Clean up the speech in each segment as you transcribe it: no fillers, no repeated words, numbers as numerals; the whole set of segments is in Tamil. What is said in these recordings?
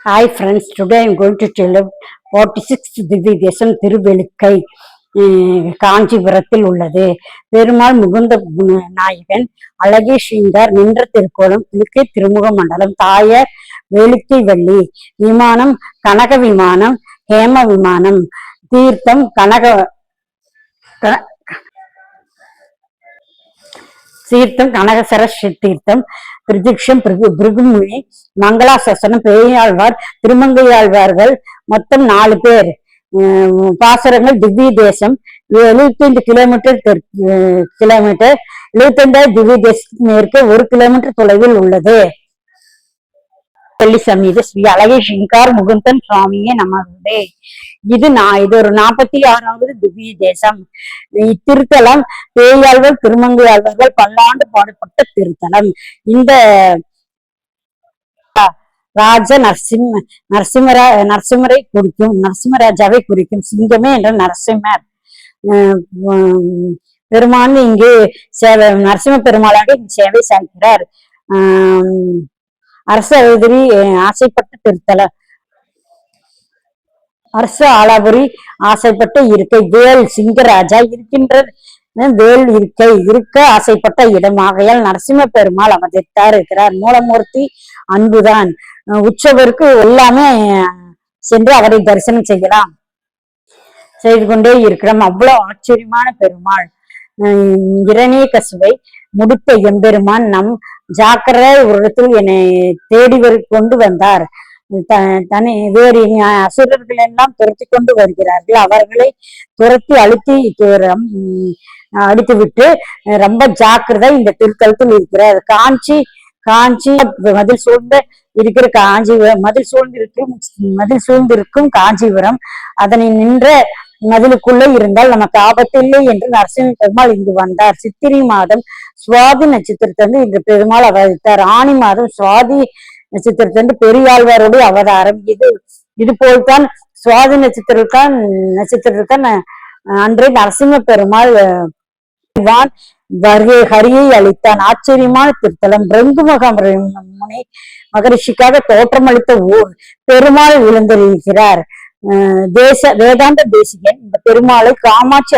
Hi friends, today I am going to tell you 46th திவ்ய தேசம் திருவெழுக்கை காஞ்சிபுரத்தில் உள்ளது. பெருமாள் முகுந்த நாயகன் அழகிய ஸ்ரீங்கார் நின்ற திருக்கோலம் கிழக்கே திருமுக மண்டலம் தாயார் வெளுக்கை வள்ளி விமானம் கனக விமானம் ஹேம விமானம் தீர்த்தம் தீர்த்தம் கனகசர தீர்த்தம் பிரதிக்ஷம் பிருகுமுனி மங்களாசனம் பேயாழ்வார் திருமங்கையாழ்வார்கள் மொத்தம் 4 பேர். பாசுரங்கள் திவ்ய தேசம் 75 கிலோமீட்டர் 75 திவ்ய தேசத்துக்கு மேற்கே 1 கிலோமீட்டர் தொலைவில் உள்ளது. பள்ளி சமீத ஸ்ரீ அழகிய ஸ்ரீங்கார் முகுந்தன் சுவாமியே நமதே. இது ஒரு 46வது திவ்ய தேசம். இத்திருத்தலம் பேயாழ்வார் திருமங்கையாழ்வார்கள் பல்லாண்டு பாடுபட்ட திருத்தலம். இந்த ராஜ நரசிம்மரை குறிக்கும், நரசிம்மராஜாவை குறிக்கும். சிங்கமே என்ற நரசிம்மர் பெருமான் இங்கு நரசிம்ம பெருமாளாக இங்கு சேவை சாய்க்கிறார். அரச எதிரி ஆசைப்பட்ட திருத்தலம். அரச ஆலாபுரி ஆசைப்பட்ட இருக்கை வேல் சிங்கராஜா இருக்கின்ற வேல் இருக்கை இருக்க ஆசைப்பட்ட இடம். ஆகையால் நரசிம்ம பெருமாள் அவதரித்தார் இருக்கிறார். மூலமூர்த்தி அன்புதான். உற்சவருக்கு எல்லாமே சென்று அவரை தரிசனம் செய்து கொண்டே இருக்கிறோம். அவ்வளவு ஆச்சரியமான பெருமாள். இரணிய கசுவை முடித்த எம்பெருமான் நம் ஜாக்கிரதை ஒரு இடத்தில் என்னை தேடி கொண்டு வந்தார். வேறு அசுரர்கள் எல்லாம் துரத்தி கொண்டு வருகிறார்கள். அவர்களை துரத்தி அடித்து விட்டு ரொம்ப ஜாக்கிரதை இந்த திருத்தலத்தில் இருக்கிறார். காஞ்சி மதில் சூழ்ந்த இருக்கிற மதில் சூழ்ந்திருக்கும் காஞ்சிபுரம். அதனை நின்ற மதிலுக்குள்ள இருந்தால் நமக்கு ஆபத்து இல்லை என்று நரசிம்ம பெருமாள் இங்கு வந்தார். சித்திரை மாதம் சுவாதி நட்சத்திரத்தன்று இன்று பெருமாள் அவதரித்தார். ஆணி மாதம் சுவாதி நட்சத்திரத்தன்று பெரியாழ்வாருடைய அவதாரம். இது போல்தான் சுவாதி நட்சத்திரத்தான் அன்றே நரசிம்ம பெருமாள் ஹரியை அளித்தான். ஆச்சரியமான திருத்தலம். பிருங்குமுக முனி மகரிஷிக்காக தோற்றமளித்த ஊர். பெருமாள் விழுந்திருக்கிறார். வேதாந்த தேசிகன் இந்த பெருமாளை காமாட்சி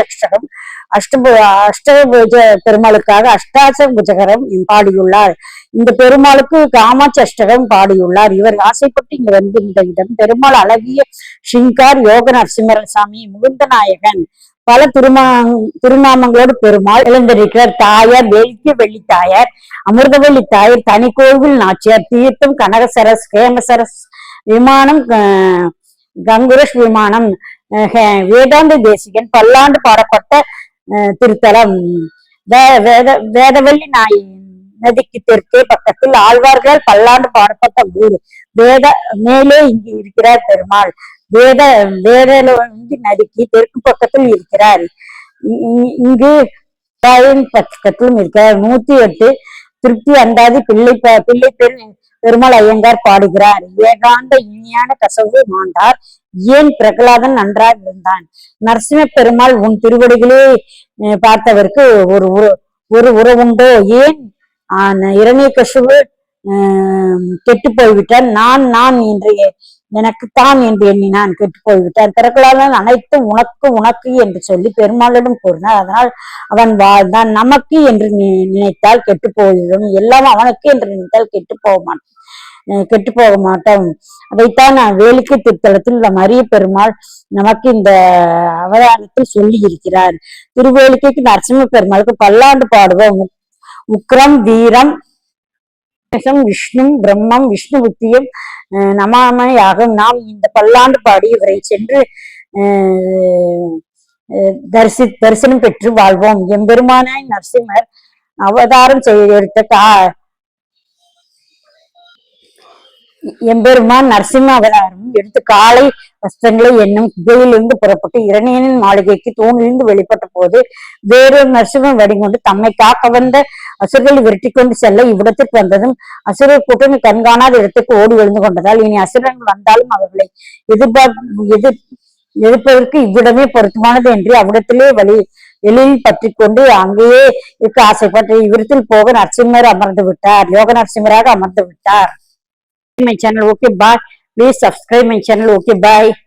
அஷ்டபுஜ பெருமாளுக்காக அஷ்டாசபுஜகரம் பாடியுள்ளார். இந்த பெருமாளுக்கு காமாட்சி அஷ்டகம் பாடியுள்ளார். இவர் ஆசைப்பட்டு இங்க வந்து இந்த இடம். பெருமாள் அழகிய ஸ்ரீங்கார் யோக நரசிம்மரசாமி முகுந்த நாயகன் பல திருநாமங்களோடு பெருமாள் எழுந்திருக்கிறார். தாயார் வேலிக்கு வெள்ளி தாயார், அமிர்தவள்ளி தாயார், தனி கோவில் நாச்சியார், தீர்த்தம் கனகசரஸ், ஹேமசரஸ் விமானம், கங்குரஷ் விமானம், வேதாந்த தேசிகன் பல்லாண்டு பாடப்பட்ட திருத்தலம். வேதவள்ளி நதிக்கு தெற்கே பக்கத்தில் ஆழ்வார்கள் பல்லாண்டு பாடப்பட்ட ஊர். மேலே இங்கு இருக்கிறார் பெருமாள். வேதவள்ளி நதிக்கு தெற்கு பக்கத்தில் இருக்கிறார். இங்கு பக்கத்திலும் இருக்கிறார். 108 திருப்தி அந்தாதி பிள்ளை பெருமாள் ஐயங்கார் பாடுகிறார். ஏகாந்த இனியான கசவு மாண்டார் ஏன் பிரகலாதன் நன்றாக இருந்தான். நரசிம்ம பெருமாள் உன் திருவடிகளே பார்த்தவருக்கு ஒரு உறவுண்டோ. ஏன் இரணிய கசுவு கெட்டு போய்விட்டான். நான் என்று எனக்குத்தான் என்று எண்ணினான், கெட்டு போய்விட்டான். பிரகலாதன் அனைத்தும் உனக்கு என்று சொல்லி பெருமாளிடம் கூறினார். அதனால் அவன் வாழ்ந்தான். நமக்கு என்று நினைத்தால் கெட்டு போய்விடும், எல்லாம் அவனுக்கு என்று நினைத்தால் கெட்டு போக மாட்டோம். அதைத்தான் வேலிக்கு திருத்தலத்தில் அரிய பெருமாள் நமக்கு இந்த அவதாரத்தில் சொல்லி இருக்கிறார். திருவேலிக்கைக்கு நரசிம்ம பெருமாளுக்கு பல்லாண்டு பாடுவோம். உக்ரம் வீரம் விஷ்ணு பிரம்மம் விஷ்ணு புத்தியும் நமாமையாகும். நாம் இந்த பல்லாண்டு பாடி இவரை சென்று தரிசனம் பெற்று வாழ்வோம். எம்பெருமானாய் நரசிம்மர் அவதாரம் எடுத்த எம்பெருமான் நரசிம்ம அவதாரம் எடுத்து காலை வஸ்திரங்களை என்னும் குகையிலிருந்து புறப்பட்டு இரணியனின் மாளிகைக்கு தூணிலிருந்து வெளிப்பட்ட போது வேறொரு நரசிம்மன் வடிகொண்டு தம்மை காக்க வந்த அசுரர்களை விரட்டி கொண்டு செல்ல இவ்விடத்திற்கு வந்ததும் அசுரர் கூட்டம் கண்காணாத இடத்துக்கு ஓடி விழுந்து கொண்டதால் இனி அசுரர்கள் வந்தாலும் அவர்களை எதிர்ப்பதற்கு இவ்விடமே பொருத்தமானது என்று அவ்விடத்திலே வெளியில் பற்றி கொண்டு அங்கேயே இருக்க ஆசைப்பட்டு இவ்விடத்தில் போக நரசிம்மர் அமர்ந்து விட்டார். யோக நரசிம்மராக அமர்ந்து விட்டார். My channel. Okay, bye. Please subscribe my channel. Okay, bye.